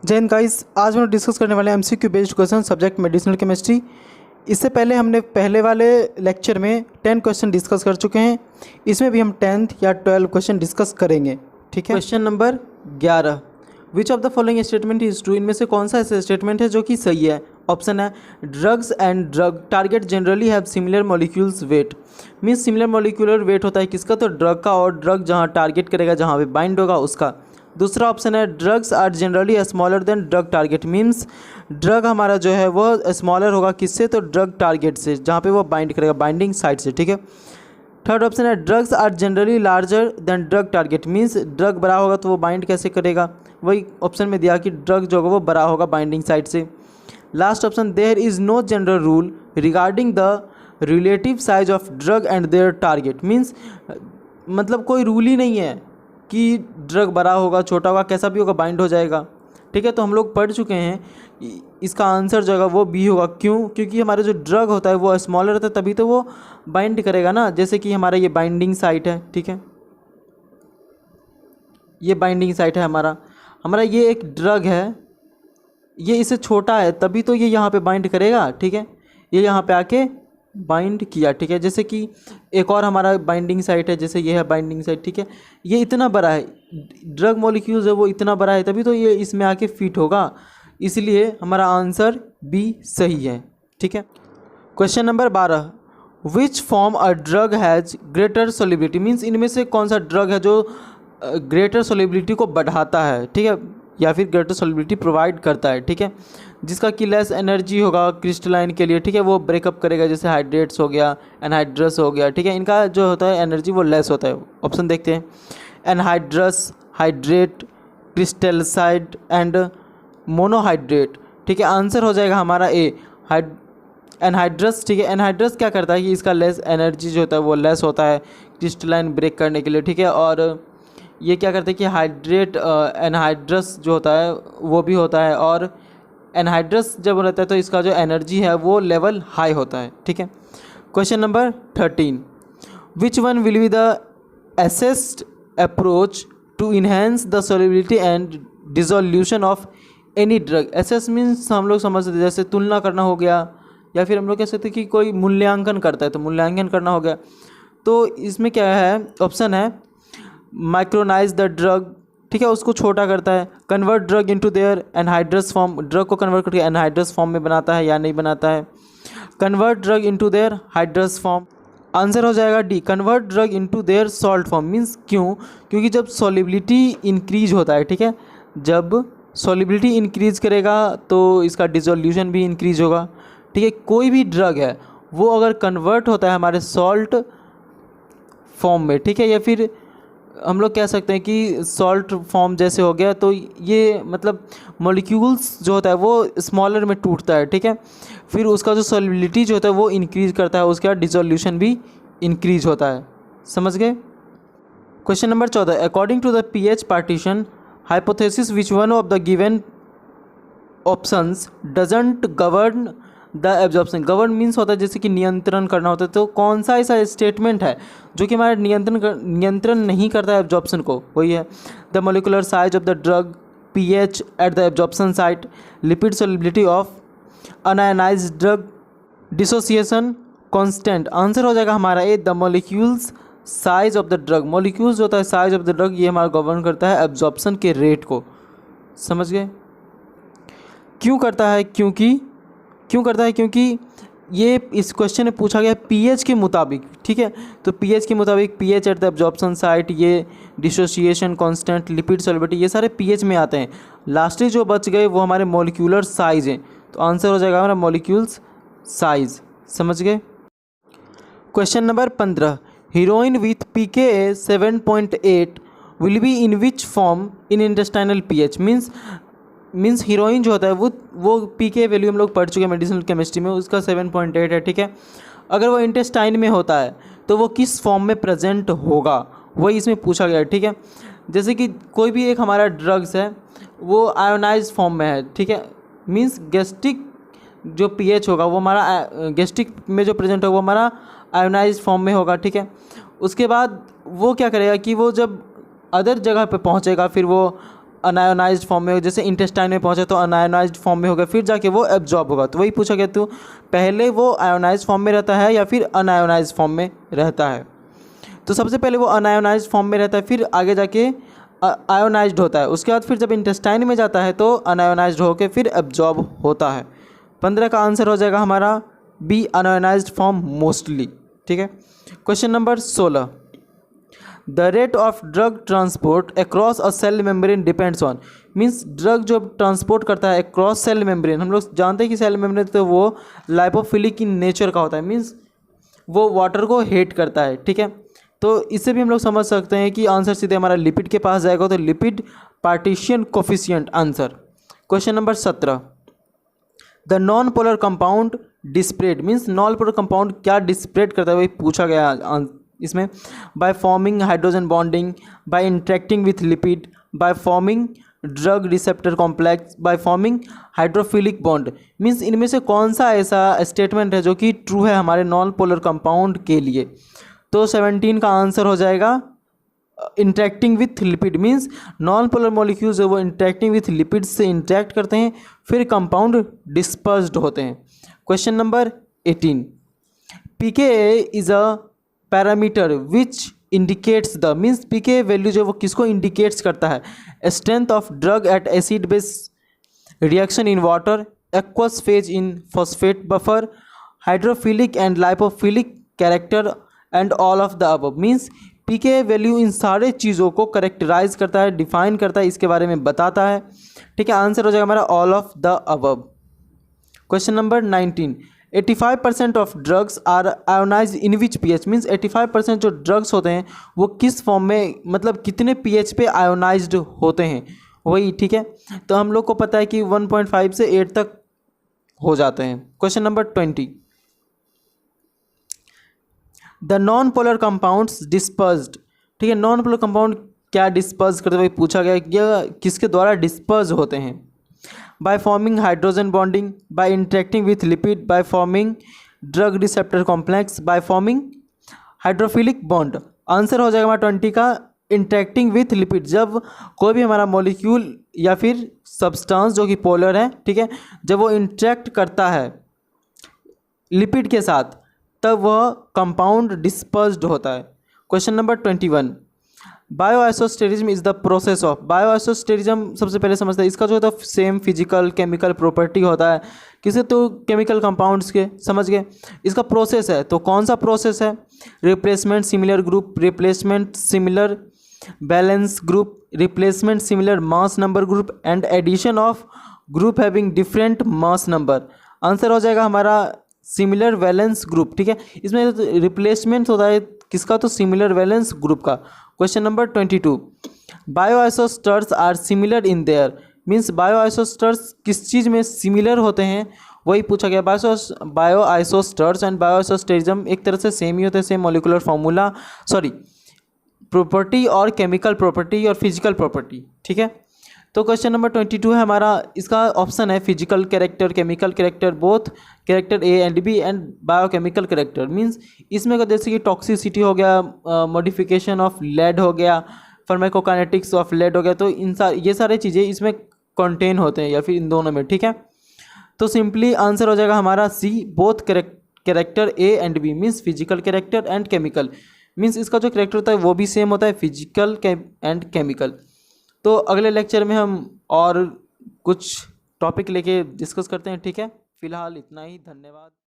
जय हिंद गाइस, आज हम लोग डिस्कस करने वाले हैं MCQ based question subject medicinal chemistry. इससे पहले हमने पहले वाले लेक्चर में 10 क्वेश्चन डिस्कस कर चुके हैं। इसमें भी हम 10th या 12 क्वेश्चन डिस्कस करेंगे। ठीक है, question number 11, which of the following statement is true. इनमें से कौन सा ऐसा स्टेटमेंट है जो कि सही है। ऑप्शन है drugs and drug target generally have similar molecules weight. Means similar molecular weight होता है किसका, तो ड्रग का, और ड्रग जहाँ टारगेट करेगा, जहाँ पे बाइंड होगा उसका। दूसरा ऑप्शन है drugs are generally smaller than drug target. Means drug हमारा जो है वो स्मॉलर होगा किससे, तो ड्रग टारगेट से, जहाँ पे वो बाइंड करेगा, बाइंडिंग साइट से। ठीक है। थर्ड ऑप्शन है drugs are generally larger than drug target. Means drug बड़ा होगा तो वो बाइंड कैसे करेगा, वही ऑप्शन में दिया कि ड्रग जो होगा वो बड़ा होगा बाइंडिंग साइट से। Last option there is no general rule regarding the relative size of drug and their target. Means मतलब कोई रूल ही नहीं है कि ड्रग बड़ा होगा छोटा होगा कैसा भी होगा बाइंड हो जाएगा। ठीक है, तो हम लोग पढ़ चुके हैं, इसका आंसर जो होगा वो बी होगा। क्यों? क्योंकि हमारा जो ड्रग होता है वो स्मॉलर रहता है तभी तो वो बाइंड करेगा ना। जैसे कि हमारा ये बाइंडिंग साइट है, ठीक है, ये बाइंडिंग साइट है हमारा ये एक ड्रग है, ये इससे छोटा है तभी तो ये यहाँ पे बाइंड करेगा। ठीक है, ये यहाँ पे आके बाइंड किया। ठीक है, जैसे कि एक और हमारा बाइंडिंग साइट है, जैसे ये है बाइंडिंग साइट। ठीक है, ये इतना बड़ा है, ड्रग मॉलिक्यूल्स है वो इतना बड़ा है तभी तो ये इसमें आके फिट होगा, इसलिए हमारा आंसर बी सही है। ठीक है। Question number 12, which form a drug has greater solubility. Means इनमें से कौन सा ड्रग है जो ग्रेटर सोलिबिलिटी को बढ़ाता है, ठीक है, या फिर ग्रेटर सोलिबिलिटी प्रोवाइड करता है। ठीक है, जिसका कि लेस एनर्जी होगा क्रिस्टलाइन के लिए। ठीक है, वो ब्रेकअप करेगा, जैसे हाइड्रेट्स हो गया, एनहाइड्रस हो गया। ठीक है, इनका जो होता है एनर्जी वो लेस होता है। ऑप्शन देखते हैं, एनहाइड्रस, हाइड्रेट, क्रिस्टलसाइड एंड मोनोहाइड्रेट। ठीक है, आंसर हो जाएगा हमारा ए, एनहाइड्रस। ठीक है, एनहाइड्रस क्या करता है कि इसका लेस एनर्जी जो होता है वो लेस होता है क्रिस्टलाइन ब्रेक करने के लिए। ठीक है, और ये क्या करते हैं कि हाइड्रेट एनहाइड्रस जो होता है वो भी होता है, और एनहाइड्रस जब रहता है तो इसका जो एनर्जी है वो लेवल हाई होता है। ठीक है। Question number 13, which one will be the assessed approach to enhance the solubility and dissolution of any drug. Assess means हम लोग समझ सकते जैसे तुलना करना हो गया, या फिर हम लोग कह सकते हैं कि कोई मूल्यांकन करता है तो मूल्यांकन करना हो गया। तो इसमें क्या है, ऑप्शन है माइक्रोनाइज द ड्रग। ठीक है, उसको छोटा करता है। Convert drug into their anhydrous form, drug को कन्वर्ट करके एनहाइड्रस फॉर्म में बनाता है या नहीं बनाता है। Convert drug into their hydrous form, answer हो जाएगा D, convert drug into their salt form. Means क्यों? क्योंकि जब सॉलिबिलिटी इंक्रीज होता है, ठीक है, जब सॉलिबिलिटी इंक्रीज करेगा तो इसका डिसोल्यूशन भी इंक्रीज होगा। ठीक है, कोई भी ड्रग है वो अगर कन्वर्ट होता है हमारे सॉल्ट फॉर्म में, ठीक है, या फिर हम लोग कह सकते हैं कि सॉल्ट फॉर्म जैसे हो गया, तो ये मतलब मॉलिक्यूल्स जो होता है वो स्मॉलर में टूटता है। ठीक है, फिर उसका जो सॉलिबिलिटी जो होता है वो इंक्रीज करता है, उसके बाद डिसोल्यूशन भी इंक्रीज होता है। समझ गए। Question number 14, according to the pH partition hypothesis which one of the given options doesn't govern the absorption. Govern means होता है जैसे कि नियंत्रण करना होता है, तो कौन सा ऐसा स्टेटमेंट है जो कि हमारा नियंत्रण नहीं करता है एब्जॉर्प्शन को, वही है the molecular size of the drug, pH at the absorption site, lipid solubility of unionized drug, dissociation constant. Answer हो जाएगा हमारा A, the molecules size of the drug. Molecules जो होता है साइज ऑफ द ड्रग, ये हमारा govern करता है एब्जॉर्प्शन के रेट को। समझ गए। क्यों करता है? क्योंकि ये इस क्वेश्चन में पूछा गया पीएच के मुताबिक। ठीक है, तो पीएच के मुताबिक, pH at the absorption site, ये डिसोसिएशन कांस्टेंट, लिपिड सॉल्युबिलिटी, ये सारे पीएच में आते हैं। लास्टली जो बच गए वो हमारे मॉलिक्यूलर साइज हैं, तो आंसर हो जाएगा हमारा मॉलिक्यूल्स साइज। समझ गए। Question number 15, heroine with pKa 7.8 will be in which form in intestinal pH. Means heroine जो होता है वो पीके वैल्यू हम लोग पढ़ चुके हैं मेडिसिनल केमिस्ट्री में, उसका 7.8 है। ठीक है, अगर वो इंटेस्टाइन में होता है तो वो किस फॉर्म में प्रेजेंट होगा, वही इसमें पूछा गया है। ठीक है, जैसे कि कोई भी एक हमारा ड्रग्स है वो आयोनाइज फॉर्म में है। ठीक है, मीन्स गैस्ट्रिक जो पीएच होगा वो हमारा गैस्ट्रिक में जो प्रेजेंट होगा वो हमारा आयोनाइज फॉर्म में होगा। ठीक है, उसके बाद वो क्या करेगा कि वो जब अदर जगह पे पहुंचेगा फिर वो अनायोनाइज्ड फॉर्म में, जैसे इंटेस्टाइन में पहुंचा तो अनायोनाइज्ड फॉर्म में होगा, फिर जाके वो एब्जॉर्ब होगा। तो वही पूछा गया, तो पहले वो आयोनाइज्ड फॉर्म में रहता है या फिर अनायोनाइज्ड फॉर्म में रहता है। तो सबसे पहले वो अनायोनाइज्ड फॉर्म में रहता है, फिर आगे जाके आयोनाइज्ड होता है, उसके बाद फिर जब इंटेस्टाइन में जाता है तो अनायोनाइज्ड होकर फिर एब्जॉर्ब होता है। 15 का आंसर हो जाएगा हमारा बी, अनायोनाइज्ड फॉर्म मोस्टली। ठीक है। Question number 16, the rate of drug transport across a cell membrane depends on, means drug जो ट्रांसपोर्ट करता है अक्रॉस सेल मेम्ब्रेन, हम लोग जानते हैं कि सेल मेम्ब्रेन तो वो लाइपोफिलिक इन नेचर का होता है, मीन्स वो वाटर को हेट करता है। ठीक है। तो इससे भी हम लोग समझ सकते हैं कि आंसर सीधे हमारा लिपिड के पास जाएगा, तो lipid partition coefficient answer. Question number 17, the non polar compound dispersed, means non polar compound क्या डिस्प्रेड करता है, वही पूछा गया इसमें। By forming hydrogen bonding, by interacting with lipid, by forming drug receptor complex, by forming hydrophilic bond, means इनमें से कौन सा ऐसा स्टेटमेंट है जो कि ट्रू है हमारे नॉन पोलर कंपाउंड के लिए। तो 17 का आंसर हो जाएगा interacting with lipid, means non polar molecules वो इंटरेक्टिंग विथ लिपिड से इंटरेक्ट करते हैं, फिर कंपाउंड डिस्पर्स्ड होते हैं। Question number 18, pKa is a parameter which indicates the, means pKa value जो वो किसको इंडिकेट्स करता है, strength of drug eight acid base reaction in water, aqueous phase in phosphate buffer, hydrophilic and lipophilic character and all of the above, means pKa value in सारे चीज़ों को characterized करता है, डिफाइन करता है, इसके बारे में बताता है। ठीक है। आंसर हो जाएगा हमारा all of the above. Question number 19, 85% of drugs are ionize in which pH, means 85% जो ड्रग्स होते हैं वो किस फॉर्म में, मतलब कितने pH पे आयोनाइज्ड होते हैं, वही। ठीक है। तो हम लोग को पता है कि 1.5 से 8 तक हो जाते हैं। Question number 20, the non polar compounds dispersed, ठीक है, नॉन पोलर कंपाउंड क्या डिस्पर्स करते हुए पूछा गया कि यह किसके द्वारा डिस्पर्स होते हैं। By forming hydrogen bonding, by interacting with lipid, by forming drug receptor complex, by forming hydrophilic bond. Answer हो जाएगा हमारा 20 का इंटरेक्टिंग विथ लिपिड, जब कोई भी हमारा मॉलिक्यूल या फिर सब्सटेंस जो कि पोलर है, ठीक है, जब वो इंटरेक्ट करता है लिपिड के साथ तब वह कंपाउंड डिस्पर्स्ड होता है। Question number 21, bioisosterism is the process of, bioisosterism सबसे पहले समझते हैं, इसका जो होता है सेम फिजिकल केमिकल प्रॉपर्टी होता है किसे, तो केमिकल कंपाउंड्स के, समझ गए। इसका प्रोसेस है, तो कौन सा प्रोसेस है, replacement similar group, replacement similar balance group, replacement similar mass number group and addition of group having different mass number. Answer हो जाएगा हमारा सिमिलर वैलेंस ग्रुप। ठीक है। इसमें रिप्लेसमेंट होता है किसका, तो सिमिलर वैलेंस ग्रुप का। Question number 22, bioisosteres are similar in their, means bioisosteres किस चीज़ में सिमिलर होते हैं, वही पूछा गया। बायोआइसोस्टर्स एंड बायोआइसोस्टेरिज्म एक तरह से सेम ही होते हैं, same molecular formula, sorry property और केमिकल प्रॉपर्टी और फिजिकल प्रॉपर्टी। ठीक है। तो क्वेश्चन नंबर 22 है हमारा, इसका ऑप्शन है physical character, chemical character, both character A and B and biochemical character, means इसमें जैसे कि टॉक्सिसिटी हो गया, मॉडिफिकेशन ऑफ लेड हो गया, फार्माकोकाइनेटिक्स ऑफ लेड हो गया, तो ये सारी चीज़ें इसमें कंटेन होते हैं या फिर इन दोनों में। ठीक है। तो सिंपली आंसर हो जाएगा हमारा C, both character A and B, means physical character and chemical, means इसका जो कैरेक्टर होता है वो भी सेम होता है, फिजिकल एंड केमिकल। तो अगले लेक्चर में हम और कुछ टॉपिक लेके डिस्कस करते हैं। ठीक है। फिलहाल इतना ही, धन्यवाद।